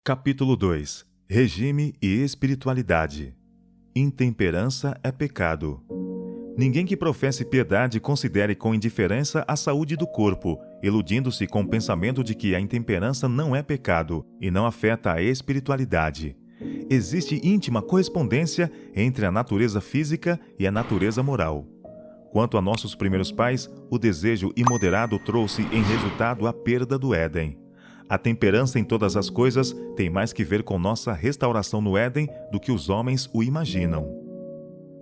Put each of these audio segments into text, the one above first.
Capítulo 2. Regime e espiritualidade. Intemperança é pecado. Ninguém que professe piedade considere com indiferença a saúde do corpo, iludindo-se com o pensamento de que a intemperança não é pecado e não afeta a espiritualidade. Existe íntima correspondência entre a natureza física e a natureza moral. Quanto a nossos primeiros pais, o desejo imoderado trouxe em resultado a perda do Éden. A temperança em todas as coisas tem mais que ver com nossa restauração no Éden do que os homens o imaginam.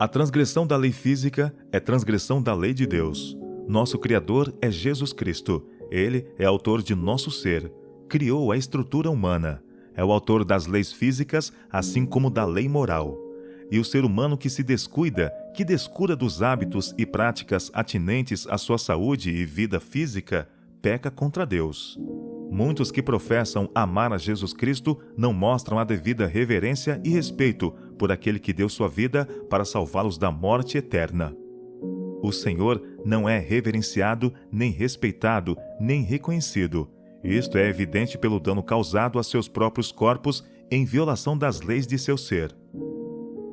A transgressão da lei física é transgressão da lei de Deus. Nosso Criador é Jesus Cristo. Ele é autor de nosso ser. Criou a estrutura humana. É o autor das leis físicas, assim como da lei moral. E o ser humano que se descuida, que descura dos hábitos e práticas atinentes à sua saúde e vida física, peca contra Deus. Muitos que professam amar a Jesus Cristo não mostram a devida reverência e respeito por aquele que deu sua vida para salvá-los da morte eterna. O Senhor não é reverenciado, nem respeitado, nem reconhecido. Isto é evidente pelo dano causado a seus próprios corpos em violação das leis de seu ser.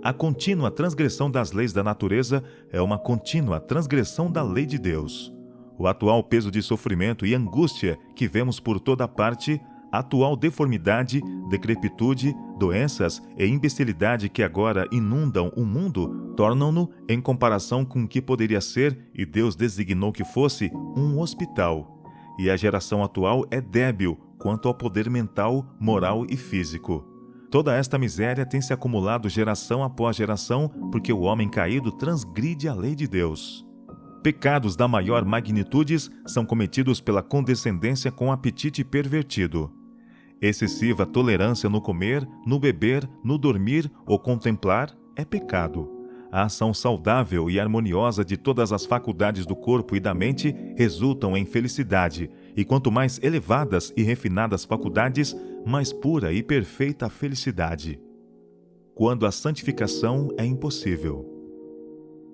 A contínua transgressão das leis da natureza é uma contínua transgressão da lei de Deus. O atual peso de sofrimento e angústia que vemos por toda parte, a atual deformidade, decrepitude, doenças e imbecilidade que agora inundam o mundo, tornam-no, em comparação com o que poderia ser e Deus designou que fosse, um hospital. E a geração atual é débil quanto ao poder mental, moral e físico. Toda esta miséria tem se acumulado geração após geração porque o homem caído transgride a lei de Deus. Pecados da maior magnitudes são cometidos pela condescendência com apetite pervertido. Excessiva tolerância no comer, no beber, no dormir ou contemplar é pecado. A ação saudável e harmoniosa de todas as faculdades do corpo e da mente resultam em felicidade, e quanto mais elevadas e refinadas faculdades, mais pura e perfeita a felicidade. Quando a santificação é impossível.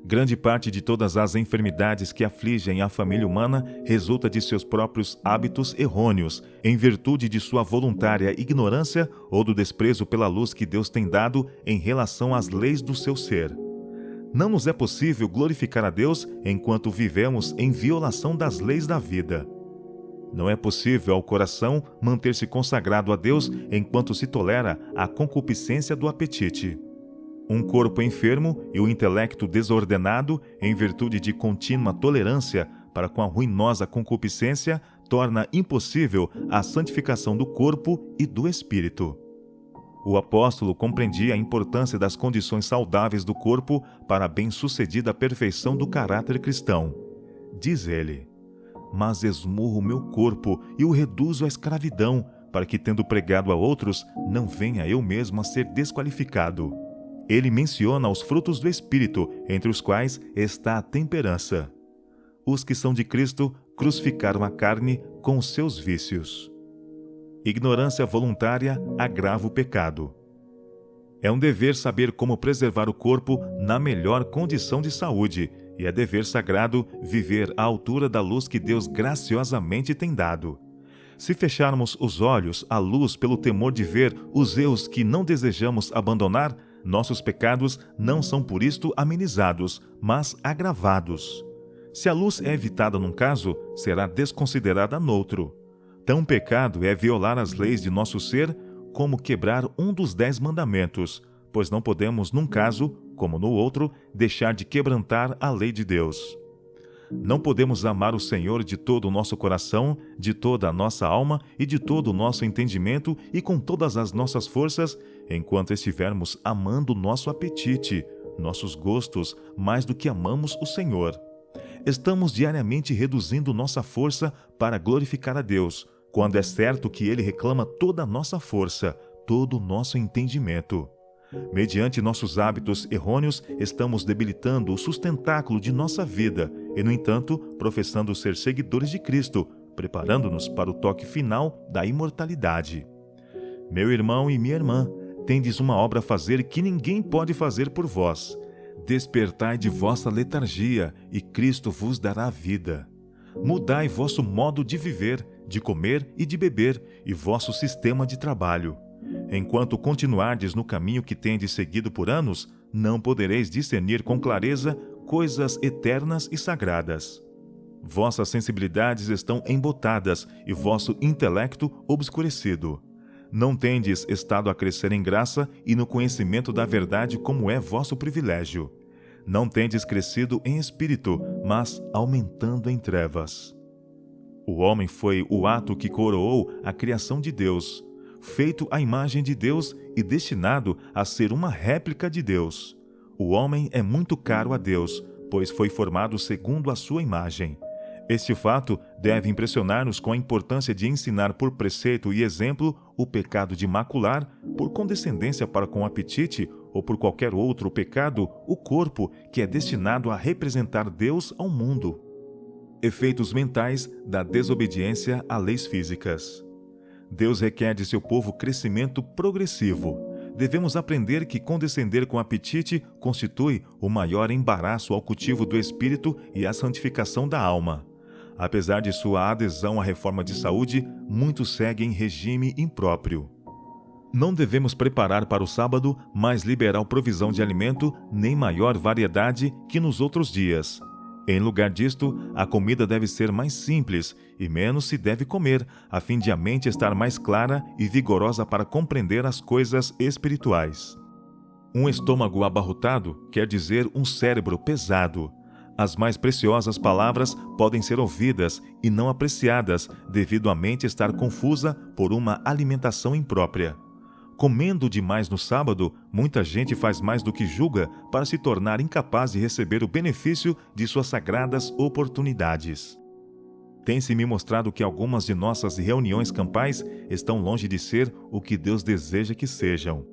Grande parte de todas as enfermidades que afligem a família humana resulta de seus próprios hábitos errôneos, em virtude de sua voluntária ignorância ou do desprezo pela luz que Deus tem dado em relação às leis do seu ser. Não nos é possível glorificar a Deus enquanto vivemos em violação das leis da vida. Não é possível ao coração manter-se consagrado a Deus enquanto se tolera a concupiscência do apetite. Um corpo enfermo e o intelecto desordenado, em virtude de contínua tolerância para com a ruinosa concupiscência, torna impossível a santificação do corpo e do espírito. O apóstolo compreendia a importância das condições saudáveis do corpo para a bem-sucedida perfeição do caráter cristão. Diz ele: "Mas esmurro o meu corpo e o reduzo à escravidão, para que, tendo pregado a outros, não venha eu mesmo a ser desqualificado." Ele menciona os frutos do Espírito, entre os quais está a temperança. Os que são de Cristo crucificaram a carne com os seus vícios. Ignorância voluntária agrava o pecado. É um dever saber como preservar o corpo na melhor condição de saúde, e é dever sagrado viver à altura da luz que Deus graciosamente tem dado. Se fecharmos os olhos à luz pelo temor de ver os erros que não desejamos abandonar, nossos pecados não são por isto amenizados, mas agravados. Se a luz é evitada num caso, será desconsiderada noutro. Tão pecado é violar as leis de nosso ser como quebrar um dos 10 mandamentos, pois não podemos, num caso, como no outro, deixar de quebrantar a lei de Deus. Não podemos amar o Senhor de todo o nosso coração, de toda a nossa alma e de todo o nosso entendimento e com todas as nossas forças, enquanto estivermos amando nosso apetite, nossos gostos, mais do que amamos o Senhor. Estamos diariamente reduzindo nossa força para glorificar a Deus, quando é certo que Ele reclama toda a nossa força, todo o nosso entendimento. Mediante nossos hábitos errôneos, estamos debilitando o sustentáculo de nossa vida e, no entanto, professando ser seguidores de Cristo, preparando-nos para o toque final da imortalidade. Meu irmão e minha irmã, tendes uma obra a fazer que ninguém pode fazer por vós. Despertai de vossa letargia, e Cristo vos dará vida. Mudai vosso modo de viver, de comer e de beber, e vosso sistema de trabalho. Enquanto continuardes no caminho que tendes seguido por anos, não podereis discernir com clareza coisas eternas e sagradas. Vossas sensibilidades estão embotadas e vosso intelecto obscurecido. Não tendes estado a crescer em graça e no conhecimento da verdade, como é vosso privilégio. Não tendes crescido em espírito, mas aumentando em trevas. O homem foi o ato que coroou a criação de Deus, feito à imagem de Deus e destinado a ser uma réplica de Deus. O homem é muito caro a Deus, pois foi formado segundo a sua imagem. Este fato deve impressionar-nos com a importância de ensinar por preceito e exemplo o pecado de macular, por condescendência para com o apetite ou por qualquer outro pecado, o corpo que é destinado a representar Deus ao mundo. Efeitos mentais da desobediência a leis físicas. Deus requer de seu povo crescimento progressivo. Devemos aprender que condescender com apetite constitui o maior embaraço ao cultivo do espírito e à santificação da alma. Apesar de sua adesão à reforma de saúde, muitos seguem regime impróprio. Não devemos preparar para o sábado mais liberal provisão de alimento, nem maior variedade que nos outros dias. Em lugar disto, a comida deve ser mais simples e menos se deve comer, a fim de a mente estar mais clara e vigorosa para compreender as coisas espirituais. Um estômago abarrotado quer dizer um cérebro pesado. As mais preciosas palavras podem ser ouvidas e não apreciadas devido à mente estar confusa por uma alimentação imprópria. Comendo demais no sábado, muita gente faz mais do que julga para se tornar incapaz de receber o benefício de suas sagradas oportunidades. Tem-se me mostrado que algumas de nossas reuniões campais estão longe de ser o que Deus deseja que sejam.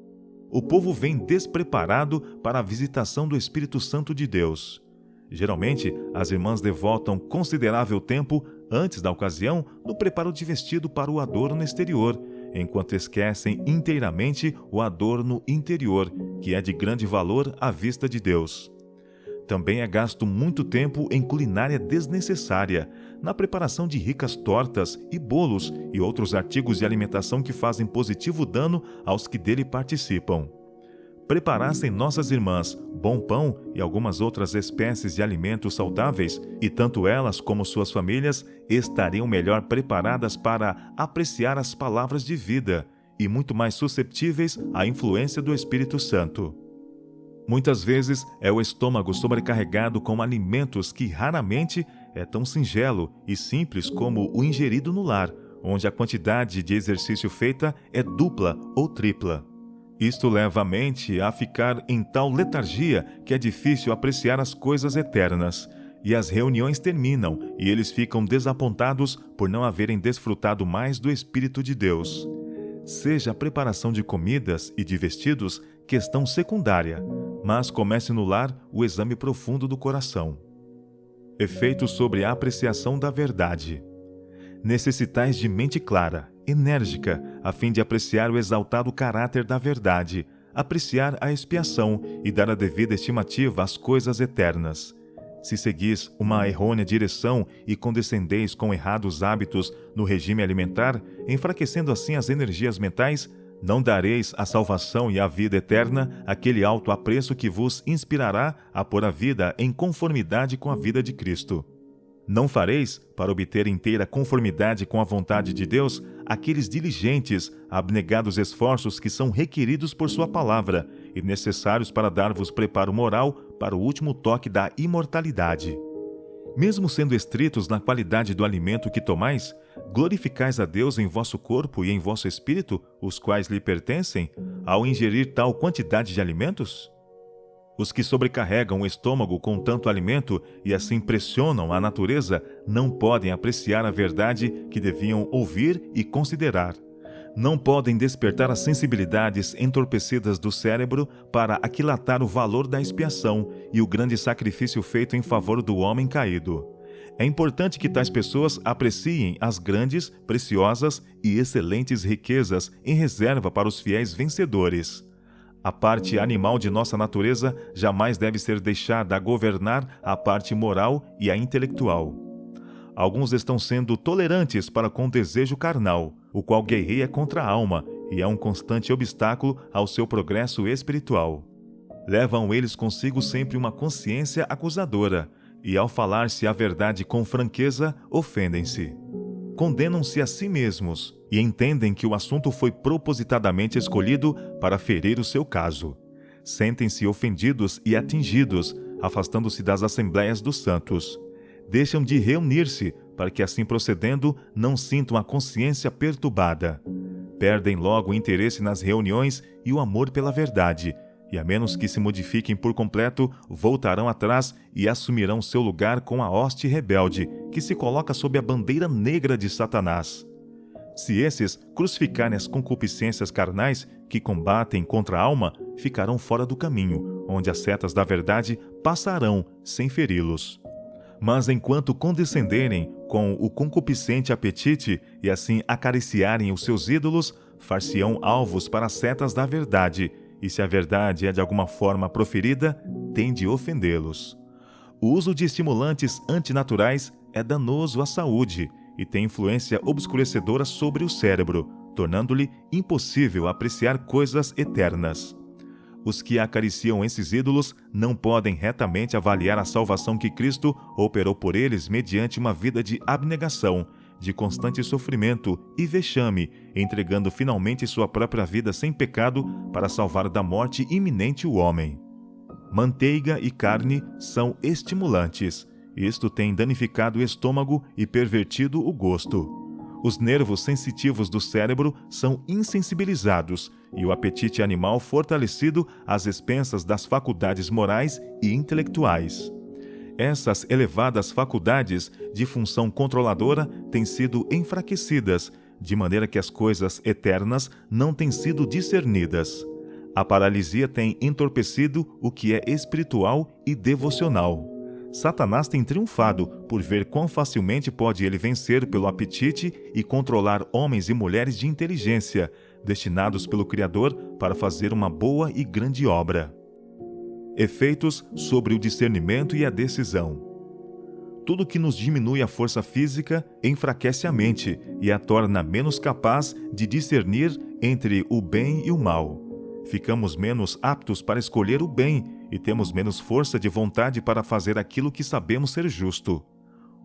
O povo vem despreparado para a visitação do Espírito Santo de Deus. Geralmente, as irmãs devotam considerável tempo, antes da ocasião, no preparo de vestido para o adorno exterior, enquanto esquecem inteiramente o adorno interior, que é de grande valor à vista de Deus. Também é gasto muito tempo em culinária desnecessária, na preparação de ricas tortas e bolos e outros artigos de alimentação que fazem positivo dano aos que dele participam. Preparassem nossas irmãs bom pão e algumas outras espécies de alimentos saudáveis, e tanto elas como suas famílias estariam melhor preparadas para apreciar as palavras de vida e muito mais susceptíveis à influência do Espírito Santo. Muitas vezes é o estômago sobrecarregado com alimentos que raramente é tão singelo e simples como o ingerido no lar, onde a quantidade de exercício feita é dupla ou tripla. Isto leva a mente a ficar em tal letargia que é difícil apreciar as coisas eternas, e as reuniões terminam e eles ficam desapontados por não haverem desfrutado mais do Espírito de Deus. Seja a preparação de comidas e de vestidos questão secundária, mas comece no lar o exame profundo do coração. Efeitos sobre a apreciação da verdade. Necessitais de mente clara, enérgica, a fim de apreciar o exaltado caráter da verdade, apreciar a expiação e dar a devida estimativa às coisas eternas. Se seguis uma errônea direção e condescendeis com errados hábitos no regime alimentar, enfraquecendo assim as energias mentais, não dareis a salvação e a vida eterna aquele alto apreço que vos inspirará a pôr a vida em conformidade com a vida de Cristo. Não fareis, para obter inteira conformidade com a vontade de Deus, aqueles diligentes, abnegados esforços que são requeridos por sua palavra e necessários para dar-vos preparo moral para o último toque da imortalidade. Mesmo sendo estritos na qualidade do alimento que tomais, glorificais a Deus em vosso corpo e em vosso espírito, os quais lhe pertencem, ao ingerir tal quantidade de alimentos? Os que sobrecarregam o estômago com tanto alimento e assim pressionam a natureza não podem apreciar a verdade que deviam ouvir e considerar. Não podem despertar as sensibilidades entorpecidas do cérebro para aquilatar o valor da expiação e o grande sacrifício feito em favor do homem caído. É importante que tais pessoas apreciem as grandes, preciosas e excelentes riquezas em reserva para os fiéis vencedores. A parte animal de nossa natureza jamais deve ser deixada a governar a parte moral e a intelectual. Alguns estão sendo tolerantes para com o desejo carnal, o qual guerreia contra a alma, e é um constante obstáculo ao seu progresso espiritual. Levam eles consigo sempre uma consciência acusadora, e ao falar-se a verdade com franqueza, ofendem-se. Condenam-se a si mesmos e entendem que o assunto foi propositadamente escolhido para ferir o seu caso. Sentem-se ofendidos e atingidos, afastando-se das assembleias dos santos. Deixam de reunir-se, para que assim procedendo não sintam a consciência perturbada. Perdem logo o interesse nas reuniões e o amor pela verdade, e a menos que se modifiquem por completo, voltarão atrás e assumirão seu lugar com a hoste rebelde, que se coloca sob a bandeira negra de Satanás. Se esses crucificarem as concupiscências carnais que combatem contra a alma, ficarão fora do caminho, onde as setas da verdade passarão sem feri-los. Mas enquanto condescenderem com o concupiscente apetite e assim acariciarem os seus ídolos, far-se-ão alvos para as setas da verdade, e se a verdade é de alguma forma proferida, tem de ofendê-los. O uso de estimulantes antinaturais é danoso à saúde e tem influência obscurecedora sobre o cérebro, tornando-lhe impossível apreciar coisas eternas. Os que acariciam esses ídolos não podem retamente avaliar a salvação que Cristo operou por eles mediante uma vida de abnegação, de constante sofrimento e vexame, entregando finalmente sua própria vida sem pecado para salvar da morte iminente o homem. Manteiga e carne são estimulantes. Isto tem danificado o estômago e pervertido o gosto. Os nervos sensitivos do cérebro são insensibilizados e o apetite animal fortalecido às expensas das faculdades morais e intelectuais. Essas elevadas faculdades de função controladora têm sido enfraquecidas, de maneira que as coisas eternas não têm sido discernidas. A paralisia tem entorpecido o que é espiritual e devocional. Satanás tem triunfado por ver quão facilmente pode ele vencer pelo apetite e controlar homens e mulheres de inteligência, destinados pelo Criador para fazer uma boa e grande obra. Efeitos sobre o discernimento e a decisão. Tudo que nos diminui a força física enfraquece a mente e a torna menos capaz de discernir entre o bem e o mal. Ficamos menos aptos para escolher o bem e temos menos força de vontade para fazer aquilo que sabemos ser justo.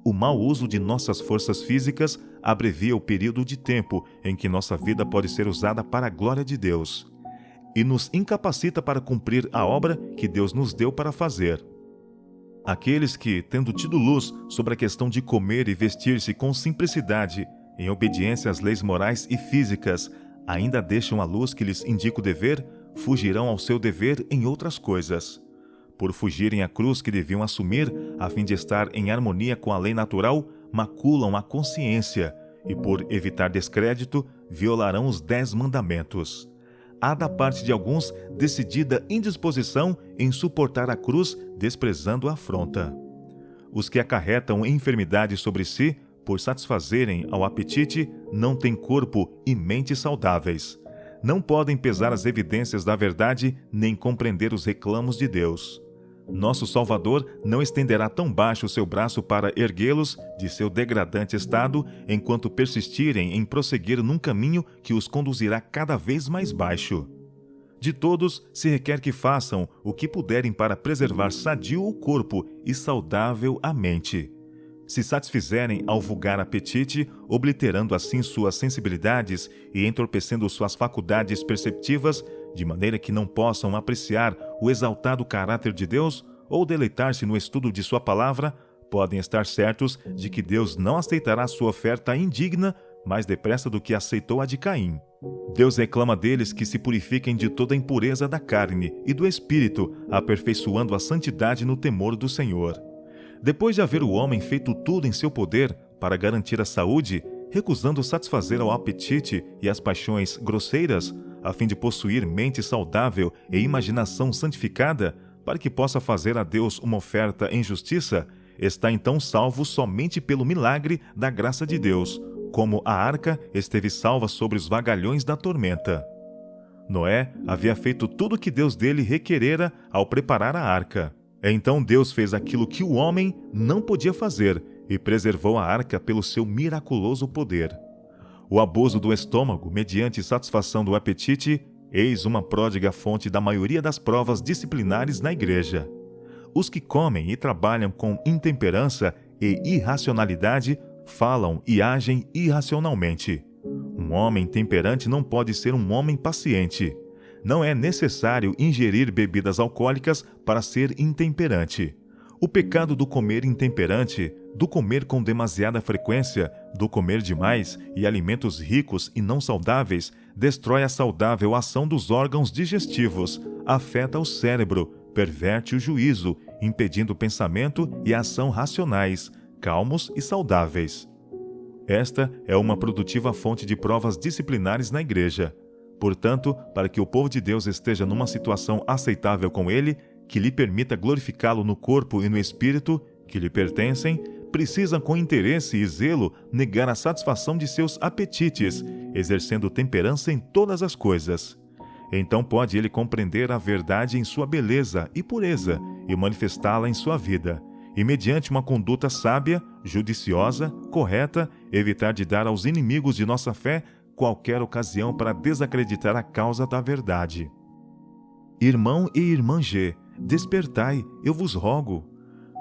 O mau uso de nossas forças físicas abrevia o período de tempo em que nossa vida pode ser usada para a glória de Deus e nos incapacita para cumprir a obra que Deus nos deu para fazer. Aqueles que, tendo tido luz sobre a questão de comer e vestir-se com simplicidade, em obediência às leis morais e físicas, ainda deixam a luz que lhes indica o dever, fugirão ao seu dever em outras coisas. Por fugirem à cruz que deviam assumir, a fim de estar em harmonia com a lei natural, maculam a consciência e, por evitar descrédito, violarão os 10 mandamentos. Há da parte de alguns decidida indisposição em suportar a cruz, desprezando a afronta. Os que acarretam enfermidade sobre si, por satisfazerem ao apetite, não têm corpo e mente saudáveis. Não podem pesar as evidências da verdade, nem compreender os reclamos de Deus. Nosso Salvador não estenderá tão baixo o seu braço para erguê-los de seu degradante estado, enquanto persistirem em prosseguir num caminho que os conduzirá cada vez mais baixo. De todos se requer que façam o que puderem para preservar sadio o corpo e saudável a mente. Se satisfizerem ao vulgar apetite, obliterando assim suas sensibilidades e entorpecendo suas faculdades perceptivas, de maneira que não possam apreciar o exaltado caráter de Deus ou deleitar-se no estudo de sua palavra, podem estar certos de que Deus não aceitará sua oferta indigna mais depressa do que aceitou a de Caim. Deus reclama deles que se purifiquem de toda a impureza da carne e do espírito, aperfeiçoando a santidade no temor do Senhor. Depois de haver o homem feito tudo em seu poder para garantir a saúde, recusando satisfazer ao apetite e às paixões grosseiras, a fim de possuir mente saudável e imaginação santificada, para que possa fazer a Deus uma oferta em justiça, está então salvo somente pelo milagre da graça de Deus, como a arca esteve salva sobre os vagalhões da tormenta. Noé havia feito tudo o que Deus dele requerera ao preparar a arca. Então Deus fez aquilo que o homem não podia fazer e preservou a arca pelo seu miraculoso poder. O abuso do estômago mediante satisfação do apetite, eis uma pródiga fonte da maioria das provas disciplinares na igreja. Os que comem e trabalham com intemperança e irracionalidade falam e agem irracionalmente. Um homem temperante não pode ser um homem paciente. Não é necessário ingerir bebidas alcoólicas para ser intemperante. O pecado do comer intemperante, do comer com demasiada frequência, do comer demais e alimentos ricos e não saudáveis, destrói a saudável ação dos órgãos digestivos, afeta o cérebro, perverte o juízo, impedindo o pensamento e a ação racionais, calmos e saudáveis. Esta é uma produtiva fonte de provas disciplinares na igreja. Portanto, para que o povo de Deus esteja numa situação aceitável com ele, que lhe permita glorificá-lo no corpo e no espírito, que lhe pertencem, precisa com interesse e zelo negar a satisfação de seus apetites, exercendo temperança em todas as coisas. Então pode ele compreender a verdade em sua beleza e pureza e manifestá-la em sua vida, e mediante uma conduta sábia, judiciosa, correta, evitar de dar aos inimigos de nossa fé qualquer ocasião para desacreditar a causa da verdade. Irmão e irmã G, despertai, eu vos rogo.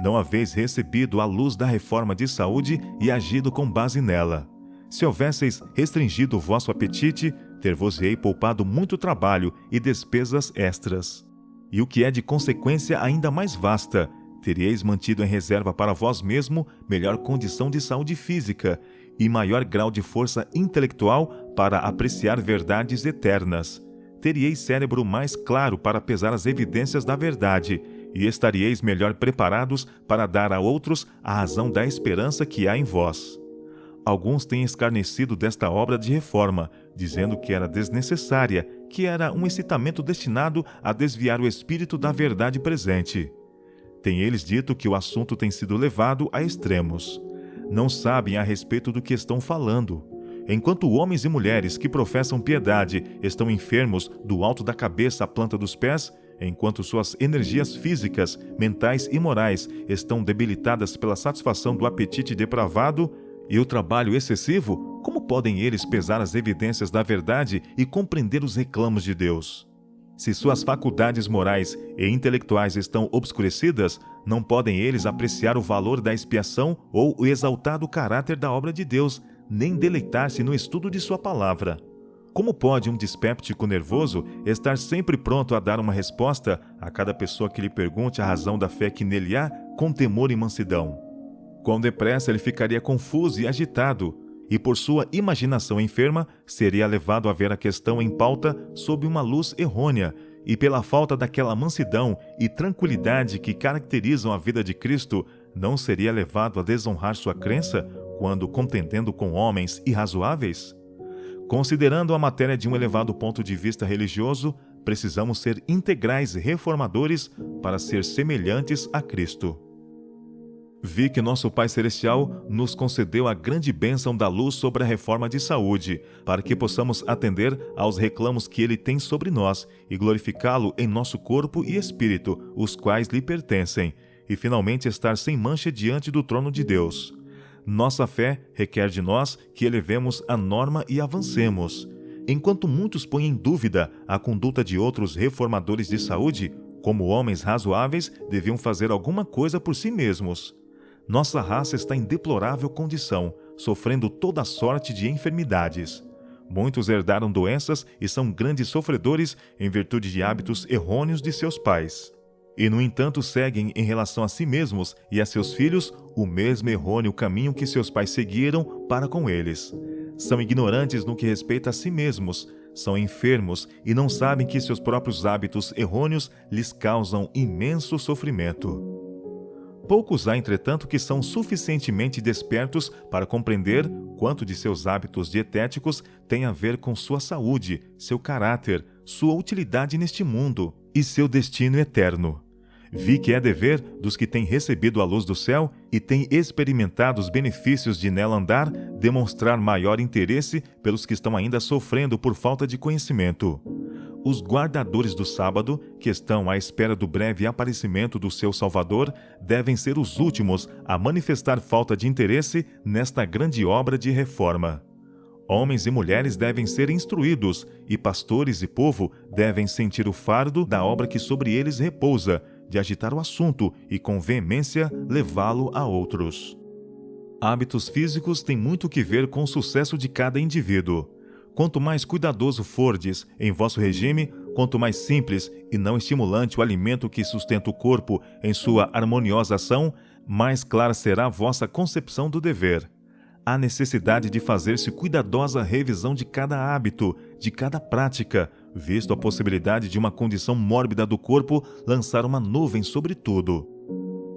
Não haveis recebido a luz da reforma de saúde e agido com base nela. Se houvesseis restringido o vosso apetite, ter-vos-ei poupado muito trabalho e despesas extras. E o que é de consequência ainda mais vasta, teríeis mantido em reserva para vós mesmo melhor condição de saúde física e maior grau de força intelectual para apreciar verdades eternas. Teríeis cérebro mais claro para pesar as evidências da verdade e estaríeis melhor preparados para dar a outros a razão da esperança que há em vós. Alguns têm escarnecido desta obra de reforma, dizendo que era desnecessária, que era um excitamento destinado a desviar o espírito da verdade presente. Têm eles dito que o assunto tem sido levado a extremos. Não sabem a respeito do que estão falando. Enquanto homens e mulheres que professam piedade estão enfermos do alto da cabeça à planta dos pés, enquanto suas energias físicas, mentais e morais estão debilitadas pela satisfação do apetite depravado e o trabalho excessivo, como podem eles pesar as evidências da verdade e compreender os reclamos de Deus? Se suas faculdades morais e intelectuais estão obscurecidas, não podem eles apreciar o valor da expiação ou o exaltado caráter da obra de Deus, nem deleitar-se no estudo de sua palavra. Como pode um dispéptico nervoso estar sempre pronto a dar uma resposta a cada pessoa que lhe pergunte a razão da fé que nele há, com temor e mansidão? Quão depressa ele ficaria confuso e agitado, e por sua imaginação enferma, seria levado a ver a questão em pauta sob uma luz errônea, e pela falta daquela mansidão e tranquilidade que caracterizam a vida de Cristo, não seria levado a desonrar sua crença quando contendendo com homens irrazoáveis? Considerando a matéria de um elevado ponto de vista religioso, precisamos ser integrais reformadores para ser semelhantes a Cristo. Vi que nosso Pai Celestial nos concedeu a grande bênção da luz sobre a reforma de saúde, para que possamos atender aos reclamos que Ele tem sobre nós e glorificá-lo em nosso corpo e espírito, os quais lhe pertencem, e finalmente estar sem mancha diante do trono de Deus. Nossa fé requer de nós que elevemos a norma e avancemos. Enquanto muitos põem em dúvida a conduta de outros reformadores de saúde, como homens razoáveis deviam fazer alguma coisa por si mesmos. Nossa raça está em deplorável condição, sofrendo toda sorte de enfermidades. Muitos herdaram doenças e são grandes sofredores em virtude de hábitos errôneos de seus pais. E, no entanto, seguem em relação a si mesmos e a seus filhos o mesmo errôneo caminho que seus pais seguiram para com eles. São ignorantes no que respeita a si mesmos, são enfermos e não sabem que seus próprios hábitos errôneos lhes causam imenso sofrimento. Poucos há, entretanto, que são suficientemente despertos para compreender quanto de seus hábitos dietéticos tem a ver com sua saúde, seu caráter, sua utilidade neste mundo e seu destino eterno. Vi que é dever dos que têm recebido a luz do céu e têm experimentado os benefícios de nela andar, demonstrar maior interesse pelos que estão ainda sofrendo por falta de conhecimento. Os guardadores do sábado, que estão à espera do breve aparecimento do seu Salvador, devem ser os últimos a manifestar falta de interesse nesta grande obra de reforma. Homens e mulheres devem ser instruídos, e pastores e povo devem sentir o fardo da obra que sobre eles repousa, de agitar o assunto e, com veemência, levá-lo a outros. Hábitos físicos têm muito que ver com o sucesso de cada indivíduo. Quanto mais cuidadoso fordes em vosso regime, quanto mais simples e não estimulante o alimento que sustenta o corpo em sua harmoniosa ação, mais clara será a vossa concepção do dever. Há necessidade de fazer-se cuidadosa revisão de cada hábito, de cada prática, visto a possibilidade de uma condição mórbida do corpo lançar uma nuvem sobre tudo.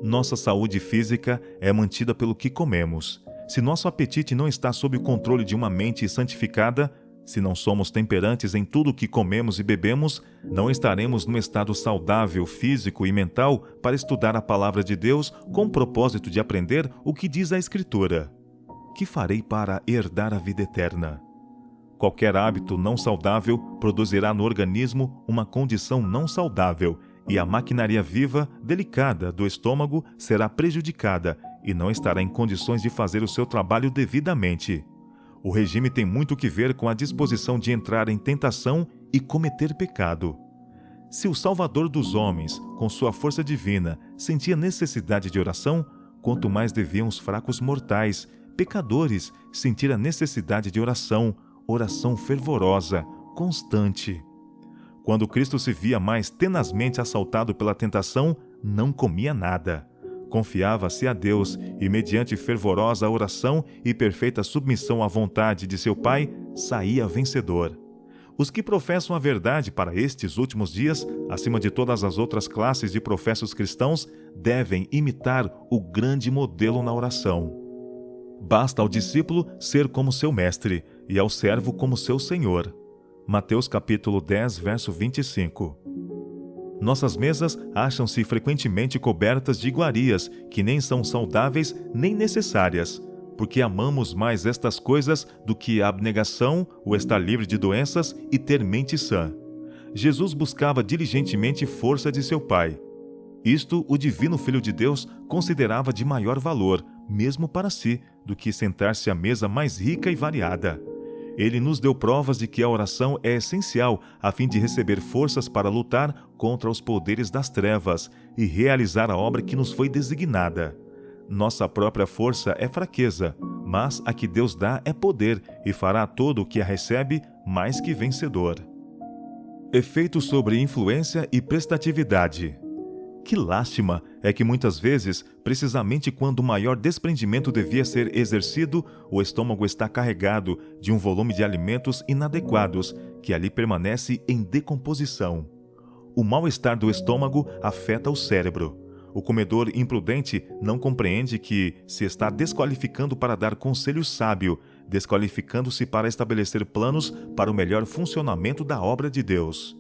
Nossa saúde física é mantida pelo que comemos. Se nosso apetite não está sob o controle de uma mente santificada, se não somos temperantes em tudo o que comemos e bebemos, não estaremos num estado saudável físico e mental para estudar a palavra de Deus com o propósito de aprender o que diz a Escritura. Que farei para herdar a vida eterna? Qualquer hábito não saudável produzirá no organismo uma condição não saudável e a maquinaria viva, delicada do estômago será prejudicada e não estará em condições de fazer o seu trabalho devidamente. O regime tem muito que ver com a disposição de entrar em tentação e cometer pecado. Se o Salvador dos homens, com sua força divina, sentia necessidade de oração, quanto mais deviam os fracos mortais, pecadores, sentir a necessidade de oração, oração fervorosa, constante. Quando Cristo se via mais tenazmente assaltado pela tentação, não comia nada. Confiava-se a Deus e, mediante fervorosa oração e perfeita submissão à vontade de seu Pai, saía vencedor. Os que professam a verdade para estes últimos dias, acima de todas as outras classes de professos cristãos, devem imitar o grande modelo na oração. Basta ao discípulo ser como seu mestre e ao servo como seu senhor. Mateus capítulo 10, verso 25. Nossas mesas acham-se frequentemente cobertas de iguarias que nem são saudáveis nem necessárias, porque amamos mais estas coisas do que a abnegação, o estar livre de doenças e ter mente sã. Jesus buscava diligentemente força de seu Pai. Isto o divino Filho de Deus considerava de maior valor, mesmo para si, do que sentar-se à mesa mais rica e variada. Ele nos deu provas de que a oração é essencial a fim de receber forças para lutar contra os poderes das trevas e realizar a obra que nos foi designada. Nossa própria força é fraqueza, mas a que Deus dá é poder e fará todo o que a recebe mais que vencedor. Efeito sobre influência e prestatividade. Que lástima é que muitas vezes, precisamente quando o maior desprendimento devia ser exercido, o estômago está carregado de um volume de alimentos inadequados que ali permanece em decomposição. O mal-estar do estômago afeta o cérebro. O comedor imprudente não compreende que se está desqualificando para dar conselho sábio, desqualificando-se para estabelecer planos para o melhor funcionamento da obra de Deus.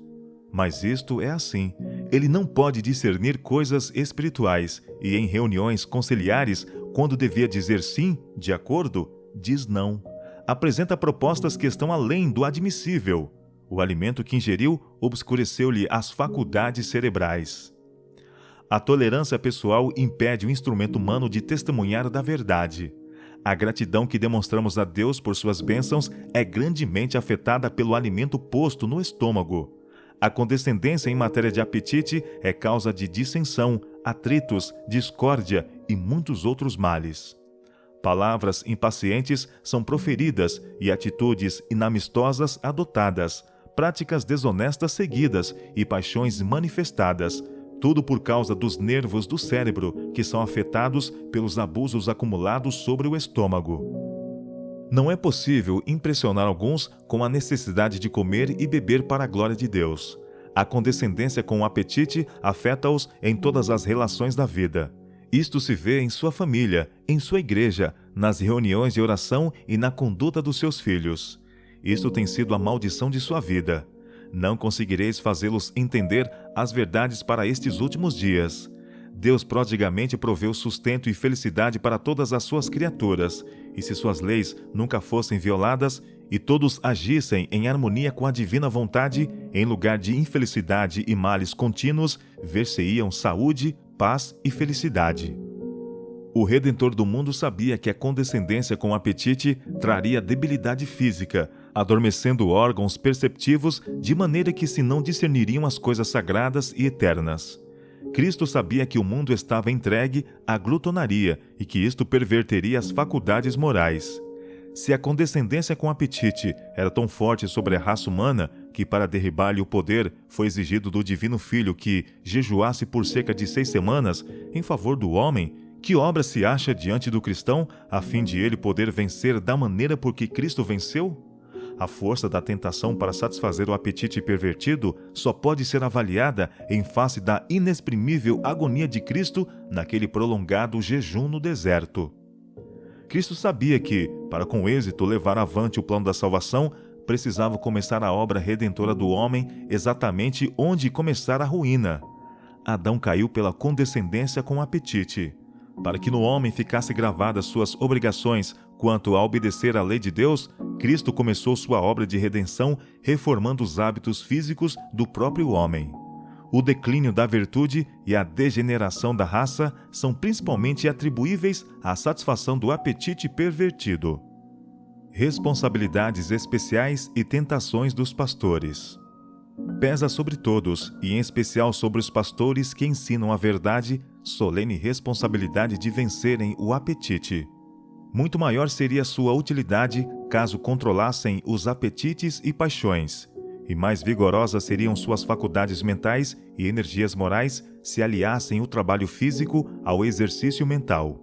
Mas isto é assim. Ele não pode discernir coisas espirituais e, em reuniões conciliares, quando devia dizer sim, de acordo, diz não. Apresenta propostas que estão além do admissível. O alimento que ingeriu obscureceu-lhe as faculdades cerebrais. A tolerância pessoal impede o instrumento humano de testemunhar da verdade. A gratidão que demonstramos a Deus por suas bênçãos é grandemente afetada pelo alimento posto no estômago. A condescendência em matéria de apetite é causa de dissensão, atritos, discórdia e muitos outros males. Palavras impacientes são proferidas e atitudes inamistosas adotadas, práticas desonestas seguidas e paixões manifestadas, tudo por causa dos nervos do cérebro que são afetados pelos abusos acumulados sobre o estômago. Não é possível impressionar alguns com a necessidade de comer e beber para a glória de Deus. A condescendência com o apetite afeta-os em todas as relações da vida. Isto se vê em sua família, em sua igreja, nas reuniões de oração e na conduta dos seus filhos. Isto tem sido a maldição de sua vida. Não conseguireis fazê-los entender as verdades para estes últimos dias. Deus prodigamente proveu sustento e felicidade para todas as suas criaturas, e se suas leis nunca fossem violadas e todos agissem em harmonia com a divina vontade, em lugar de infelicidade e males contínuos, ver-se-iam saúde, paz e felicidade. O Redentor do mundo sabia que a condescendência com o apetite traria debilidade física, adormecendo órgãos perceptivos de maneira que se não discerniriam as coisas sagradas e eternas. Cristo sabia que o mundo estava entregue à glutonaria e que isto perverteria as faculdades morais. Se a condescendência com o apetite era tão forte sobre a raça humana que, para derribar-lhe o poder, foi exigido do Divino Filho que jejuasse por cerca de 6 semanas em favor do homem, que obra se acha diante do cristão a fim de ele poder vencer da maneira por que Cristo venceu? A força da tentação para satisfazer o apetite pervertido só pode ser avaliada em face da inexprimível agonia de Cristo naquele prolongado jejum no deserto. Cristo sabia que, para com êxito levar avante o plano da salvação, precisava começar a obra redentora do homem exatamente onde começara a ruína. Adão caiu pela condescendência com o apetite. Para que no homem ficasse gravadas suas obrigações quanto a obedecer à lei de Deus, Cristo começou sua obra de redenção reformando os hábitos físicos do próprio homem. O declínio da virtude e a degeneração da raça são principalmente atribuíveis à satisfação do apetite pervertido. Responsabilidades especiais e tentações dos pastores. Pesa sobre todos, e em especial sobre os pastores que ensinam a verdade, solene responsabilidade de vencerem o apetite. Muito maior seria sua utilidade caso controlassem os apetites e paixões, e mais vigorosas seriam suas faculdades mentais e energias morais se aliassem o trabalho físico ao exercício mental.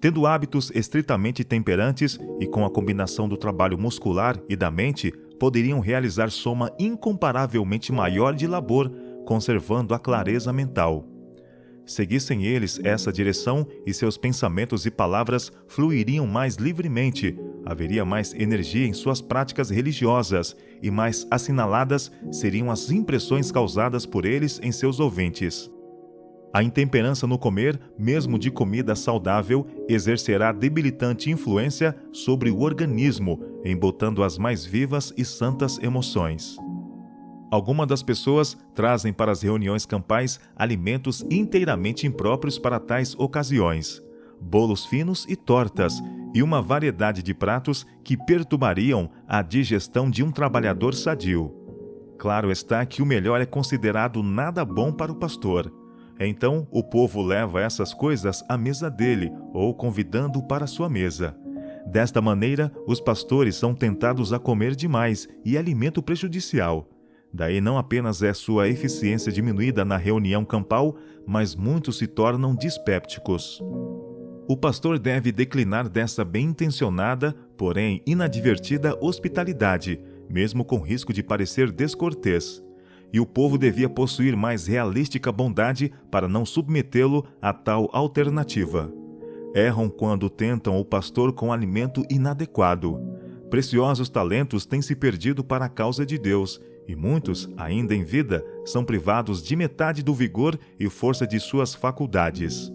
Tendo hábitos estritamente temperantes e com a combinação do trabalho muscular e da mente, poderiam realizar soma incomparavelmente maior de labor, conservando a clareza mental. Seguissem eles essa direção e seus pensamentos e palavras fluiriam mais livremente, haveria mais energia em suas práticas religiosas e mais assinaladas seriam as impressões causadas por eles em seus ouvintes. A intemperança no comer, mesmo de comida saudável, exercerá debilitante influência sobre o organismo, embotando as mais vivas e santas emoções. Algumas das pessoas trazem para as reuniões campais alimentos inteiramente impróprios para tais ocasiões, bolos finos e tortas, e uma variedade de pratos que perturbariam a digestão de um trabalhador sadio. Claro está que o melhor é considerado nada bom para o pastor. Então, o povo leva essas coisas à mesa dele, ou convidando-o para sua mesa. Desta maneira, os pastores são tentados a comer demais e alimento prejudicial. Daí não apenas é sua eficiência diminuída na reunião campal, mas muitos se tornam dispépticos. O pastor deve declinar dessa bem-intencionada, porém inadvertida hospitalidade, mesmo com risco de parecer descortês. E o povo devia possuir mais realística bondade para não submetê-lo a tal alternativa. Erram quando tentam o pastor com alimento inadequado. Preciosos talentos têm se perdido para a causa de Deus, e muitos, ainda em vida, são privados de metade do vigor e força de suas faculdades.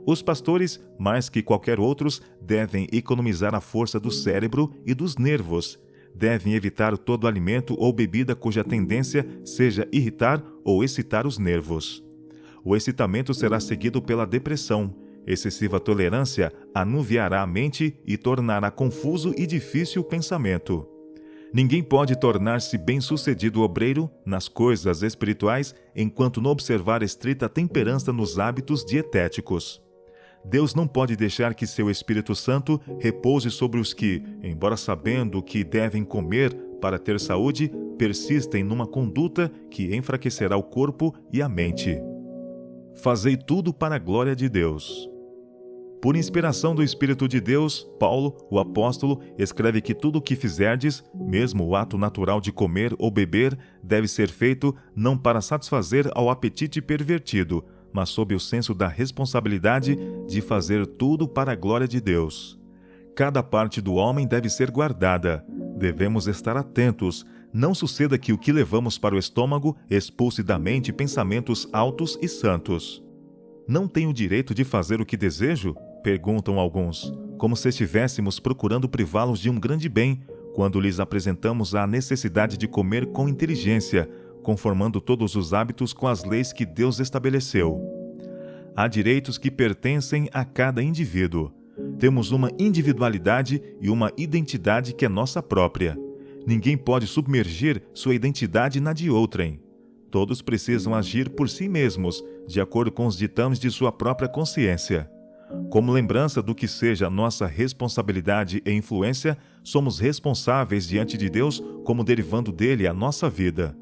Os pastores, mais que qualquer outros, devem economizar a força do cérebro e dos nervos. Devem evitar todo alimento ou bebida cuja tendência seja irritar ou excitar os nervos. O excitamento será seguido pela depressão. Excessiva tolerância anuviará a mente e tornará confuso e difícil o pensamento. Ninguém pode tornar-se bem-sucedido obreiro nas coisas espirituais enquanto não observar estrita temperança nos hábitos dietéticos. Deus não pode deixar que seu Espírito Santo repouse sobre os que, embora sabendo que devem comer para ter saúde, persistem numa conduta que enfraquecerá o corpo e a mente. Fazei tudo para a glória de Deus. Por inspiração do Espírito de Deus, Paulo, o apóstolo, escreve que tudo o que fizerdes, mesmo o ato natural de comer ou beber, deve ser feito não para satisfazer ao apetite pervertido, mas sob o senso da responsabilidade de fazer tudo para a glória de Deus. Cada parte do homem deve ser guardada. Devemos estar atentos. Não suceda que o que levamos para o estômago expulse da mente pensamentos altos e santos. Não tenho o direito de fazer o que desejo? Perguntam alguns, como se estivéssemos procurando privá-los de um grande bem, quando lhes apresentamos a necessidade de comer com inteligência, conformando todos os hábitos com as leis que Deus estabeleceu. Há direitos que pertencem a cada indivíduo. Temos uma individualidade e uma identidade que é nossa própria. Ninguém pode submergir sua identidade na de outrem. Todos precisam agir por si mesmos, de acordo com os ditames de sua própria consciência. Como lembrança do que seja nossa responsabilidade e influência, somos responsáveis diante de Deus como derivando dele a nossa vida.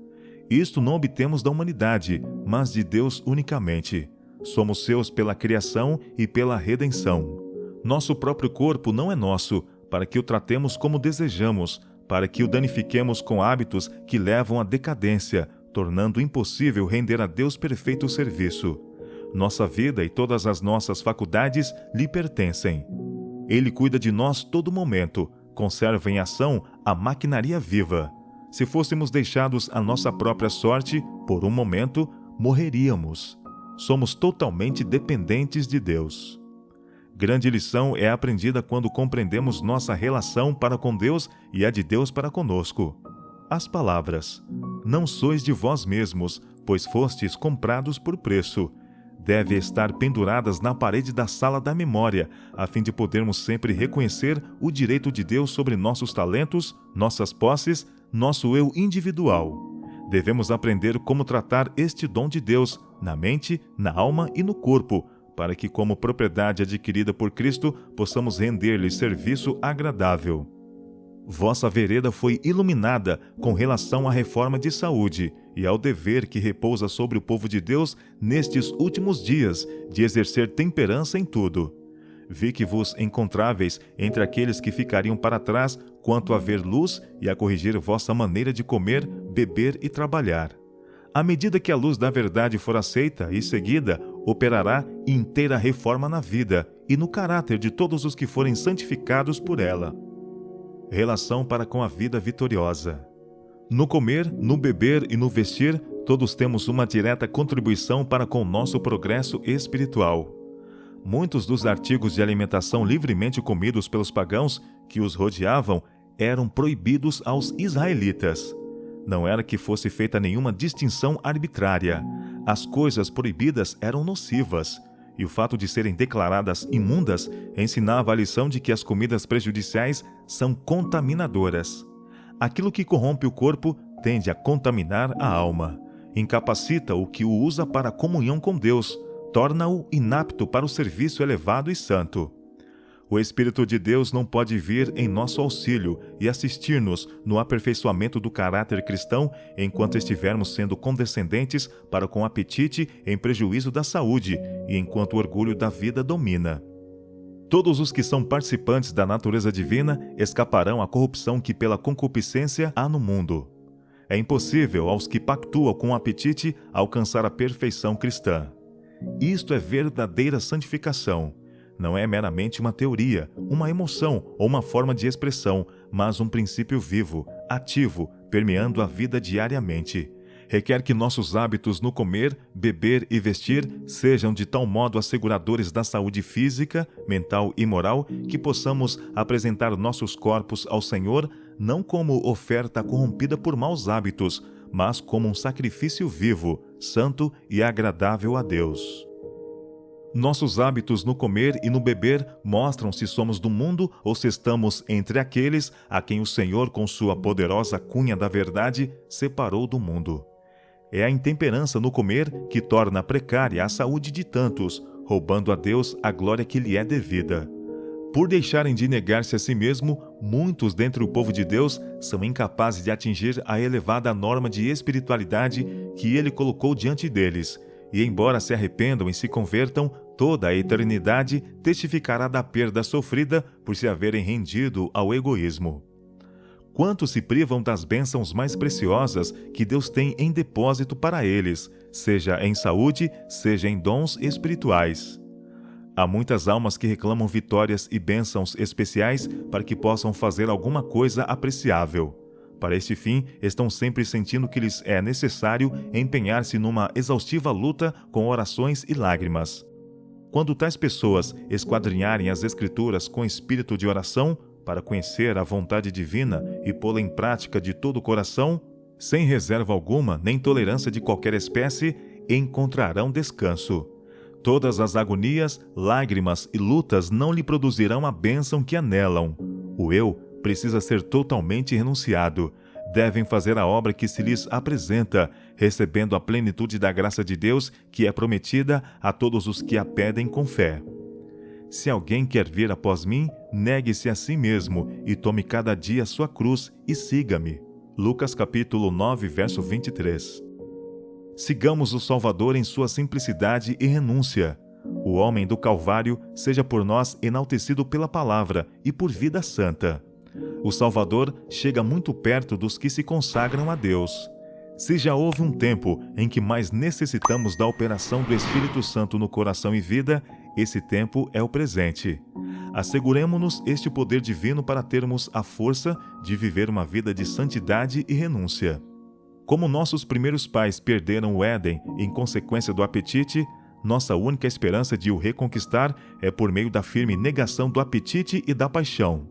Isto não obtemos da humanidade, mas de Deus unicamente. Somos seus pela criação e pela redenção. Nosso próprio corpo não é nosso, para que o tratemos como desejamos, para que o danifiquemos com hábitos que levam à decadência, tornando impossível render a Deus perfeito serviço. Nossa vida e todas as nossas faculdades lhe pertencem. Ele cuida de nós todo momento, conserva em ação a maquinaria viva. Se fôssemos deixados à nossa própria sorte, por um momento, morreríamos. Somos totalmente dependentes de Deus. Grande lição é aprendida quando compreendemos nossa relação para com Deus e a de Deus para conosco. As palavras: "Não sois de vós mesmos, pois fostes comprados por preço", devem estar penduradas na parede da sala da memória, a fim de podermos sempre reconhecer o direito de Deus sobre nossos talentos, nossas posses, nosso eu individual. Devemos aprender como tratar este dom de Deus na mente, na alma e no corpo, para que, como propriedade adquirida por Cristo, possamos render-lhe serviço agradável. Vossa vereda foi iluminada com relação à reforma de saúde e ao dever que repousa sobre o povo de Deus nestes últimos dias, de exercer temperança em tudo. Vi que vos encontráveis entre aqueles que ficariam para trás quanto a ver luz e a corrigir vossa maneira de comer, beber e trabalhar. À medida que a luz da verdade for aceita e seguida, operará inteira reforma na vida e no caráter de todos os que forem santificados por ela. Relação para com a vida vitoriosa. No comer, no beber e no vestir, todos temos uma direta contribuição para com o nosso progresso espiritual. Muitos dos artigos de alimentação livremente comidos pelos pagãos que os rodeavam eram proibidos aos israelitas. Não era que fosse feita nenhuma distinção arbitrária. As coisas proibidas eram nocivas, e o fato de serem declaradas imundas ensinava a lição de que as comidas prejudiciais são contaminadoras. Aquilo que corrompe o corpo tende a contaminar a alma, incapacita o que o usa para a comunhão com Deus, torna-o inapto para o serviço elevado e santo. O Espírito de Deus não pode vir em nosso auxílio e assistir-nos no aperfeiçoamento do caráter cristão enquanto estivermos sendo condescendentes para com o apetite em prejuízo da saúde e enquanto o orgulho da vida domina. Todos os que são participantes da natureza divina escaparão à corrupção que pela concupiscência há no mundo. É impossível aos que pactuam com o apetite alcançar a perfeição cristã. Isto é verdadeira santificação. Não é meramente uma teoria, uma emoção ou uma forma de expressão, mas um princípio vivo, ativo, permeando a vida diariamente. Requer que nossos hábitos no comer, beber e vestir sejam de tal modo asseguradores da saúde física, mental e moral que possamos apresentar nossos corpos ao Senhor não como oferta corrompida por maus hábitos, mas como um sacrifício vivo, santo e agradável a Deus. Nossos hábitos no comer e no beber mostram se somos do mundo ou se estamos entre aqueles a quem o Senhor, com sua poderosa cunha da verdade, separou do mundo. É a intemperança no comer que torna precária a saúde de tantos, roubando a Deus a glória que lhe é devida. Por deixarem de negar-se a si mesmo, muitos dentre o povo de Deus são incapazes de atingir a elevada norma de espiritualidade que Ele colocou diante deles, e embora se arrependam e se convertam, toda a eternidade testificará da perda sofrida por se haverem rendido ao egoísmo. Quantos se privam das bênçãos mais preciosas que Deus tem em depósito para eles, seja em saúde, seja em dons espirituais. Há muitas almas que reclamam vitórias e bênçãos especiais para que possam fazer alguma coisa apreciável. Para este fim, estão sempre sentindo que lhes é necessário empenhar-se numa exaustiva luta com orações e lágrimas. Quando tais pessoas esquadrinharem as Escrituras com espírito de oração, para conhecer a vontade divina e pô-la em prática de todo o coração, sem reserva alguma nem tolerância de qualquer espécie, encontrarão descanso. Todas as agonias, lágrimas e lutas não lhe produzirão a bênção que anelam. O eu precisa ser totalmente renunciado. Devem fazer a obra que se lhes apresenta, recebendo a plenitude da graça de Deus que é prometida a todos os que a pedem com fé. Se alguém quer vir após mim, negue-se a si mesmo e tome cada dia sua cruz e siga-me. Lucas capítulo 9, verso 23. Sigamos o Salvador em sua simplicidade e renúncia. O homem do Calvário seja por nós enaltecido pela palavra e por vida santa. O Salvador chega muito perto dos que se consagram a Deus. Se já houve um tempo em que mais necessitamos da operação do Espírito Santo no coração e vida, esse tempo é o presente. Asseguremo-nos este poder divino para termos a força de viver uma vida de santidade e renúncia. Como nossos primeiros pais perderam o Éden em consequência do apetite, nossa única esperança de o reconquistar é por meio da firme negação do apetite e da paixão.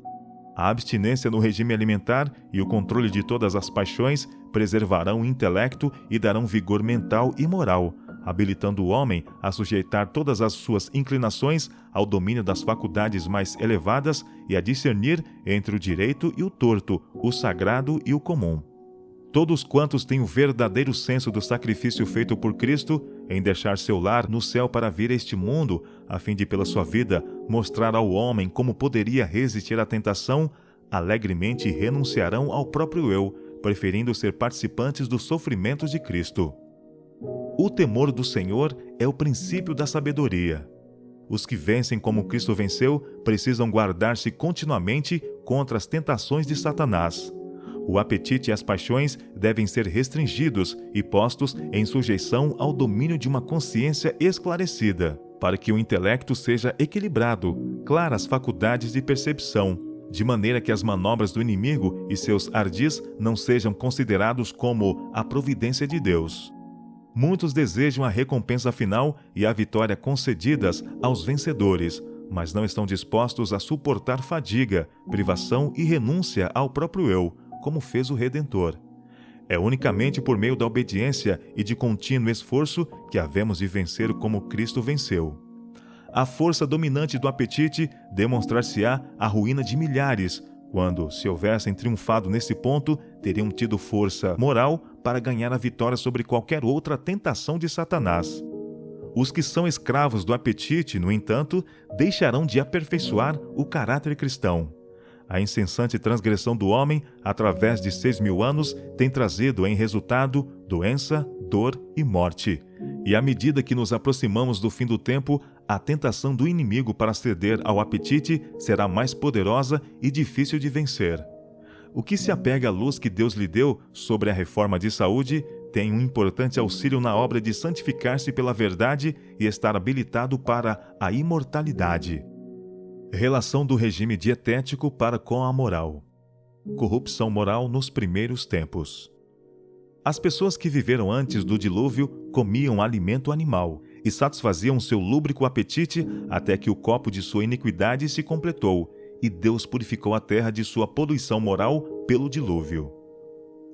A abstinência no regime alimentar e o controle de todas as paixões preservarão o intelecto e darão vigor mental e moral, habilitando o homem a sujeitar todas as suas inclinações ao domínio das faculdades mais elevadas e a discernir entre o direito e o torto, o sagrado e o comum. Todos quantos têm o verdadeiro senso do sacrifício feito por Cristo em deixar seu lar no céu para vir a este mundo, a fim de, pela sua vida, mostrar ao homem como poderia resistir à tentação, alegremente renunciarão ao próprio eu, preferindo ser participantes dos sofrimentos de Cristo. O temor do Senhor é o princípio da sabedoria. Os que vencem como Cristo venceu precisam guardar-se continuamente contra as tentações de Satanás. O apetite e as paixões devem ser restringidos e postos em sujeição ao domínio de uma consciência esclarecida, para que o intelecto seja equilibrado, claras faculdades de percepção, de maneira que as manobras do inimigo e seus ardis não sejam considerados como a providência de Deus. Muitos desejam a recompensa final e a vitória concedidas aos vencedores, mas não estão dispostos a suportar fadiga, privação e renúncia ao próprio eu, como fez o Redentor. É unicamente por meio da obediência e de contínuo esforço que havemos de vencer como Cristo venceu. A força dominante do apetite demonstrar-se-á a ruína de milhares, quando, se houvessem triunfado nesse ponto, teriam tido força moral para ganhar a vitória sobre qualquer outra tentação de Satanás. Os que são escravos do apetite, no entanto, deixarão de aperfeiçoar o caráter cristão. A incessante transgressão do homem, através de 6.000 anos, tem trazido em resultado doença, dor e morte. E à medida que nos aproximamos do fim do tempo, a tentação do inimigo para ceder ao apetite será mais poderosa e difícil de vencer. O que se apega à luz que Deus lhe deu sobre a reforma de saúde tem um importante auxílio na obra de santificar-se pela verdade e estar habilitado para a imortalidade. Relação do regime dietético para com a moral. Corrupção moral nos primeiros tempos. As pessoas que viveram antes do dilúvio comiam alimento animal e satisfaziam seu lúbrico apetite até que o copo de sua iniquidade se completou e Deus purificou a terra de sua poluição moral pelo dilúvio.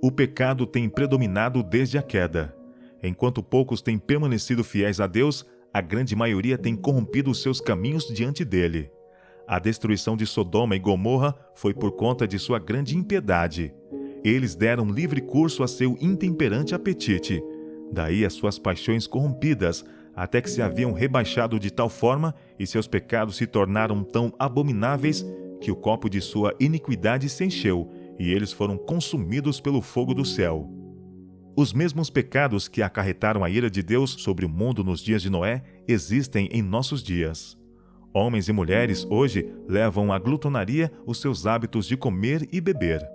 O pecado tem predominado desde a queda. Enquanto poucos têm permanecido fiéis a Deus, a grande maioria tem corrompido os seus caminhos diante dele. A destruição de Sodoma e Gomorra foi por conta de sua grande impiedade. Eles deram livre curso a seu intemperante apetite. Daí as suas paixões corrompidas, até que se haviam rebaixado de tal forma e seus pecados se tornaram tão abomináveis que o copo de sua iniquidade se encheu e eles foram consumidos pelo fogo do céu. Os mesmos pecados que acarretaram a ira de Deus sobre o mundo nos dias de Noé existem em nossos dias. Homens e mulheres hoje levam à glutonaria os seus hábitos de comer e beber.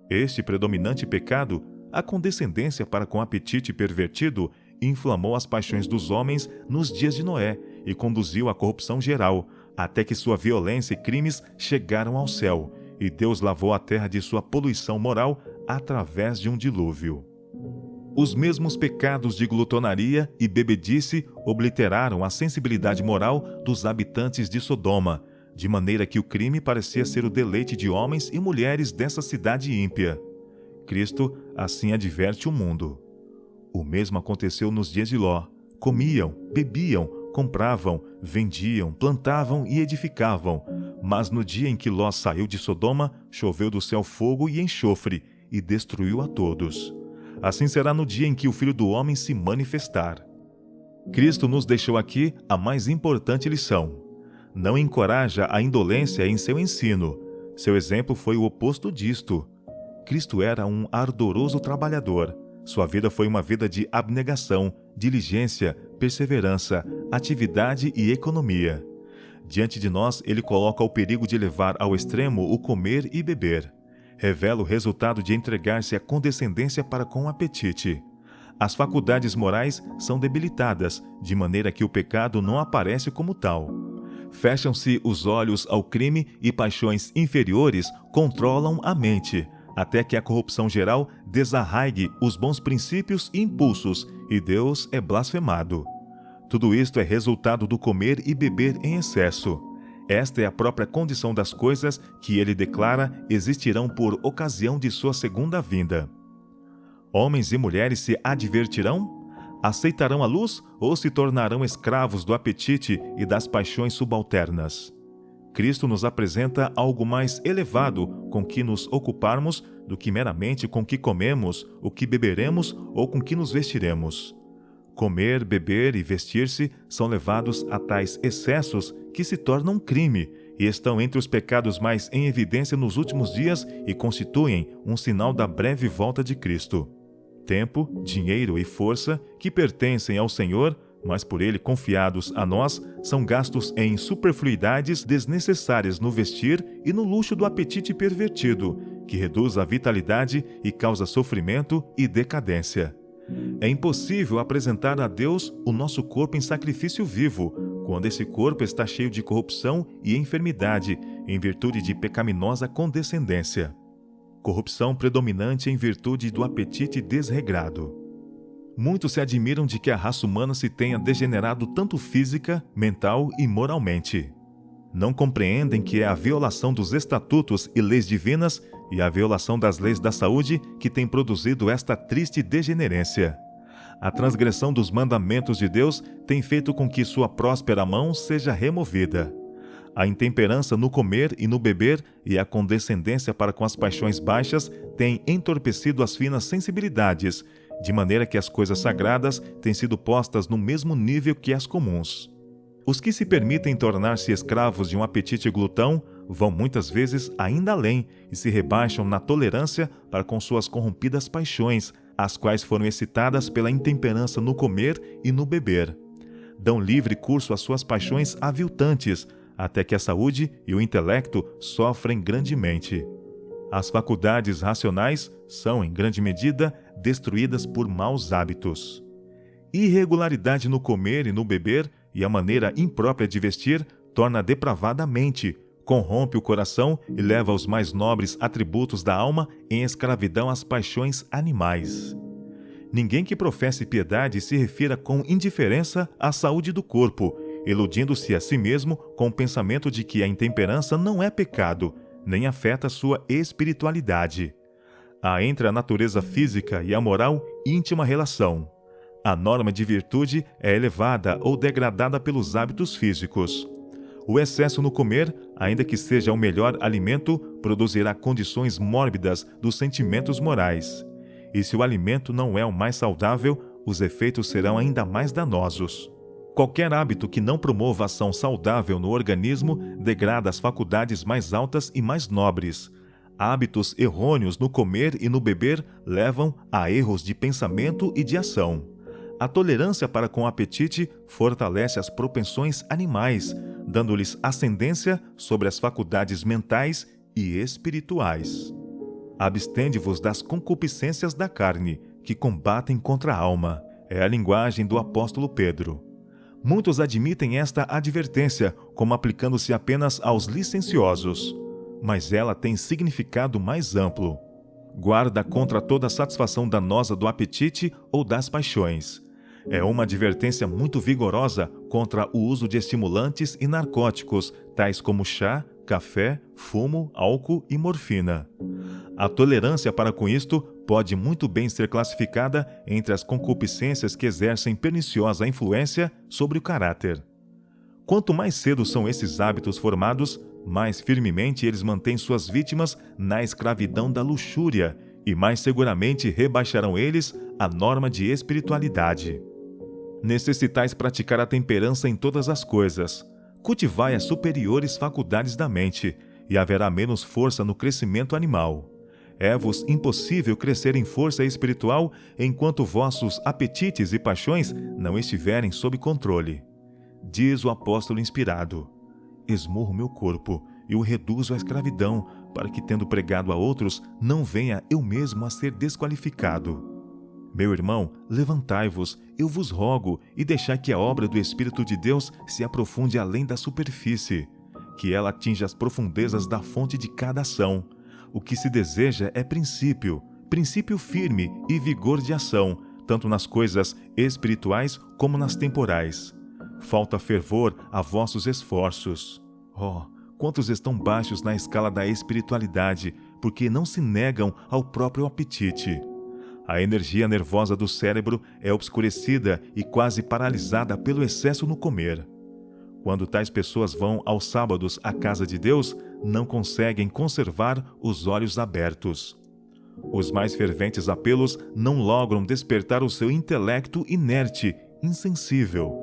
Este predominante pecado, a condescendência para com o apetite pervertido, inflamou as paixões dos homens nos dias de Noé e conduziu à corrupção geral, até que sua violência e crimes chegaram ao céu, e Deus lavou a terra de sua poluição moral através de um dilúvio. Os mesmos pecados de glutonaria e bebedice obliteraram a sensibilidade moral dos habitantes de Sodoma, de maneira que o crime parecia ser o deleite de homens e mulheres dessa cidade ímpia. Cristo assim adverte o mundo. O mesmo aconteceu nos dias de Ló. Comiam, bebiam, compravam, vendiam, plantavam e edificavam. Mas no dia em que Ló saiu de Sodoma, choveu do céu fogo e enxofre, e destruiu a todos. Assim será no dia em que o Filho do Homem se manifestar. Cristo nos deixou aqui a mais importante lição. Não encoraja a indolência em seu ensino. Seu exemplo foi o oposto disto. Cristo era um ardoroso trabalhador. Sua vida foi uma vida de abnegação, diligência, perseverança, atividade e economia. Diante de nós, ele coloca o perigo de levar ao extremo o comer e beber. Revela o resultado de entregar-se à condescendência para com o apetite. As faculdades morais são debilitadas, de maneira que o pecado não aparece como tal. Fecham-se os olhos ao crime e paixões inferiores controlam a mente, até que a corrupção geral desarraigue os bons princípios e impulsos, e Deus é blasfemado. Tudo isto é resultado do comer e beber em excesso. Esta é a própria condição das coisas que ele declara existirão por ocasião de sua segunda vinda. Homens e mulheres se advertirão? Aceitarão a luz ou se tornarão escravos do apetite e das paixões subalternas? Cristo nos apresenta algo mais elevado com que nos ocuparmos do que meramente com que comemos, o que beberemos ou com que nos vestiremos. Comer, beber e vestir-se são levados a tais excessos que se tornam crime e estão entre os pecados mais em evidência nos últimos dias e constituem um sinal da breve volta de Cristo. Tempo, dinheiro e força, que pertencem ao Senhor, mas por ele confiados a nós, são gastos em superfluidades desnecessárias no vestir e no luxo do apetite pervertido, que reduz a vitalidade e causa sofrimento e decadência. É impossível apresentar a Deus o nosso corpo em sacrifício vivo, quando esse corpo está cheio de corrupção e enfermidade, em virtude de pecaminosa condescendência. Corrupção predominante em virtude do apetite desregrado. Muitos se admiram de que a raça humana se tenha degenerado tanto física, mental e moralmente. Não compreendem que é a violação dos estatutos e leis divinas e a violação das leis da saúde que tem produzido esta triste degenerência. A transgressão dos mandamentos de Deus tem feito com que sua próspera mão seja removida. A intemperança no comer e no beber e a condescendência para com as paixões baixas têm entorpecido as finas sensibilidades, de maneira que as coisas sagradas têm sido postas no mesmo nível que as comuns. Os que se permitem tornar-se escravos de um apetite glutão vão muitas vezes ainda além e se rebaixam na tolerância para com suas corrompidas paixões, as quais foram excitadas pela intemperança no comer e no beber. Dão livre curso às suas paixões aviltantes, até que a saúde e o intelecto sofrem grandemente. As faculdades racionais são, em grande medida, destruídas por maus hábitos. Irregularidade no comer e no beber e a maneira imprópria de vestir torna depravada a mente, corrompe o coração e leva os mais nobres atributos da alma em escravidão às paixões animais. Ninguém que professe piedade se refira com indiferença à saúde do corpo, iludindo-se a si mesmo com o pensamento de que a intemperança não é pecado, nem afeta sua espiritualidade. Há entre a natureza física e a moral íntima relação. A norma de virtude é elevada ou degradada pelos hábitos físicos. O excesso no comer, ainda que seja o melhor alimento, produzirá condições mórbidas dos sentimentos morais. E se o alimento não é o mais saudável, os efeitos serão ainda mais danosos. Qualquer hábito que não promova ação saudável no organismo degrada as faculdades mais altas e mais nobres. Hábitos errôneos no comer e no beber levam a erros de pensamento e de ação. A tolerância para com o apetite fortalece as propensões animais, dando-lhes ascendência sobre as faculdades mentais e espirituais. Abstende-vos das concupiscências da carne, que combatem contra a alma. É a linguagem do apóstolo Pedro. Muitos admitem esta advertência como aplicando-se apenas aos licenciosos, mas ela tem significado mais amplo. Guarda contra toda satisfação danosa do apetite ou das paixões. É uma advertência muito vigorosa contra o uso de estimulantes e narcóticos, tais como chá, café, fumo, álcool e morfina. A tolerância para com isto pode muito bem ser classificada entre as concupiscências que exercem perniciosa influência sobre o caráter. Quanto mais cedo são esses hábitos formados, mais firmemente eles mantêm suas vítimas na escravidão da luxúria e mais seguramente rebaixarão eles a norma de espiritualidade. Necessitais praticar a temperança em todas as coisas. Cultivai as superiores faculdades da mente, e haverá menos força no crescimento animal. É-vos impossível crescer em força espiritual enquanto vossos apetites e paixões não estiverem sob controle. Diz o apóstolo inspirado: esmurro meu corpo e o reduzo à escravidão, para que, tendo pregado a outros, não venha eu mesmo a ser desqualificado. Meu irmão, levantai-vos, eu vos rogo, e deixai que a obra do Espírito de Deus se aprofunde além da superfície, que ela atinja as profundezas da fonte de cada ação. O que se deseja é princípio firme e vigor de ação, tanto nas coisas espirituais como nas temporais. Falta fervor a vossos esforços. Oh, quantos estão baixos na escala da espiritualidade, porque não se negam ao próprio apetite. A energia nervosa do cérebro é obscurecida e quase paralisada pelo excesso no comer. Quando tais pessoas vão aos sábados à casa de Deus, não conseguem conservar os olhos abertos. Os mais ferventes apelos não logram despertar o seu intelecto inerte, insensível.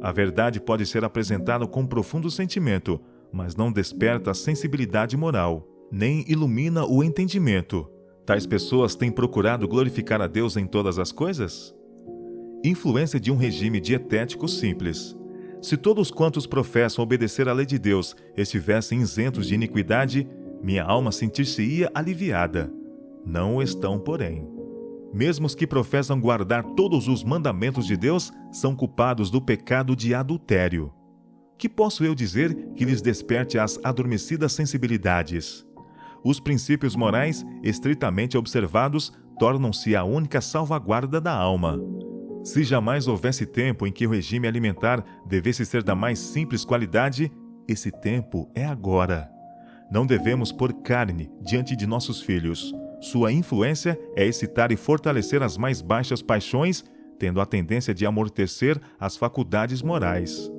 A verdade pode ser apresentada com profundo sentimento, mas não desperta a sensibilidade moral, nem ilumina o entendimento. Tais pessoas têm procurado glorificar a Deus em todas as coisas? Influência de um regime dietético simples. Se todos quantos professam obedecer à lei de Deus estivessem isentos de iniquidade, minha alma sentir-se-ia aliviada. Não o estão, porém. Mesmo os que professam guardar todos os mandamentos de Deus são culpados do pecado de adultério. Que posso eu dizer que lhes desperte as adormecidas sensibilidades? Os princípios morais, estritamente observados, tornam-se a única salvaguarda da alma. Se jamais houvesse tempo em que o regime alimentar devesse ser da mais simples qualidade, esse tempo é agora. Não devemos pôr carne diante de nossos filhos. Sua influência é excitar e fortalecer as mais baixas paixões, tendo a tendência de amortecer as faculdades morais.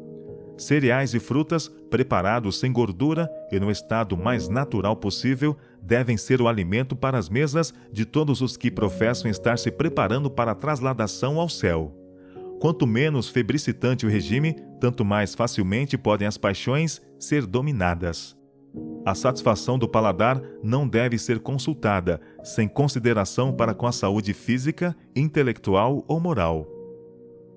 Cereais e frutas, preparados sem gordura e no estado mais natural possível, devem ser o alimento para as mesas de todos os que professam estar se preparando para a trasladação ao céu. Quanto menos febricitante o regime, tanto mais facilmente podem as paixões ser dominadas. A satisfação do paladar não deve ser consultada, sem consideração para com a saúde física, intelectual ou moral.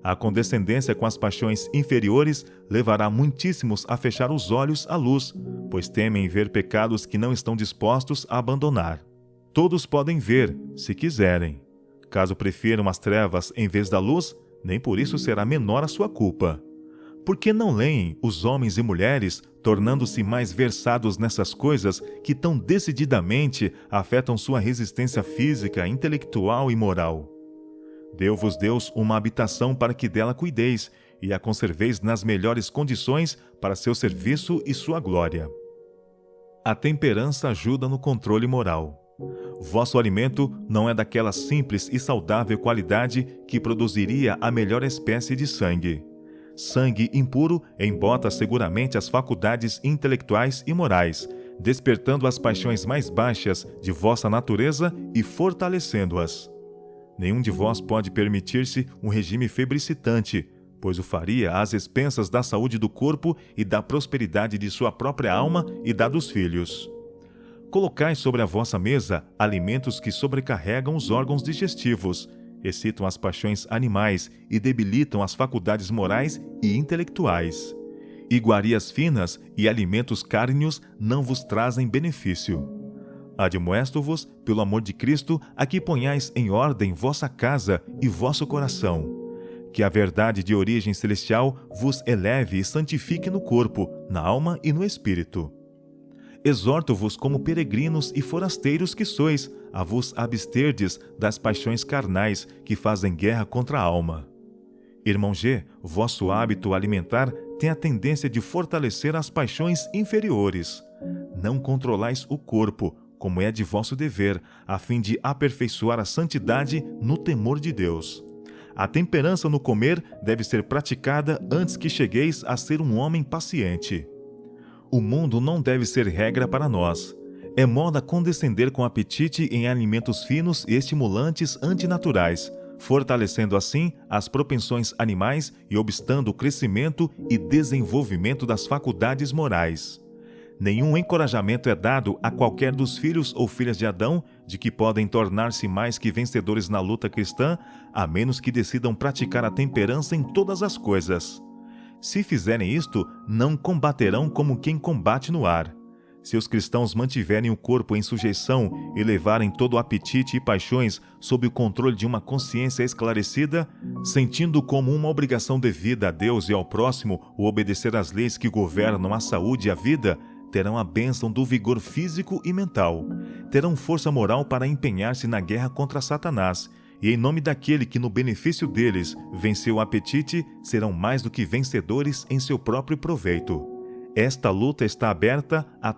A condescendência com as paixões inferiores levará muitíssimos a fechar os olhos à luz, pois temem ver pecados que não estão dispostos a abandonar. Todos podem ver, se quiserem. Caso prefiram as trevas em vez da luz, nem por isso será menor a sua culpa. Por que não leem os homens e mulheres, tornando-se mais versados nessas coisas que tão decididamente afetam sua resistência física, intelectual e moral? Deu-vos Deus uma habitação para que dela cuideis, e a conserveis nas melhores condições para seu serviço e sua glória. A temperança ajuda no controle moral. Vosso alimento não é daquela simples e saudável qualidade que produziria a melhor espécie de sangue. Sangue impuro embota seguramente as faculdades intelectuais e morais, despertando as paixões mais baixas de vossa natureza e fortalecendo-as. Nenhum de vós pode permitir-se um regime febricitante, pois o faria às expensas da saúde do corpo e da prosperidade de sua própria alma e da dos filhos. Colocai sobre a vossa mesa alimentos que sobrecarregam os órgãos digestivos, excitam as paixões animais e debilitam as faculdades morais e intelectuais. Iguarias finas e alimentos cárneos não vos trazem benefício. Admoesto-vos, pelo amor de Cristo, a que ponhais em ordem vossa casa e vosso coração. Que a verdade de origem celestial vos eleve e santifique no corpo, na alma e no espírito. Exorto-vos como peregrinos e forasteiros que sois, a vos absterdes das paixões carnais que fazem guerra contra a alma. Irmão G, vosso hábito alimentar tem a tendência de fortalecer as paixões inferiores. Não controlais o corpo, como é de vosso dever, a fim de aperfeiçoar a santidade no temor de Deus. A temperança no comer deve ser praticada antes que chegueis a ser um homem paciente. O mundo não deve ser regra para nós. É moda condescender com apetite em alimentos finos e estimulantes antinaturais, fortalecendo assim as propensões animais e obstando o crescimento e desenvolvimento das faculdades morais. Nenhum encorajamento é dado a qualquer dos filhos ou filhas de Adão de que podem tornar-se mais que vencedores na luta cristã, a menos que decidam praticar a temperança em todas as coisas. Se fizerem isto, não combaterão como quem combate no ar. Se os cristãos mantiverem o corpo em sujeição e levarem todo o apetite e paixões sob o controle de uma consciência esclarecida, sentindo como uma obrigação devida a Deus e ao próximo o obedecer às leis que governam a saúde e a vida, terão a bênção do vigor físico e mental. Terão força moral para empenhar-se na guerra contra Satanás, e em nome daquele que no benefício deles venceu o apetite, serão mais do que vencedores em seu próprio proveito. Esta luta está aberta a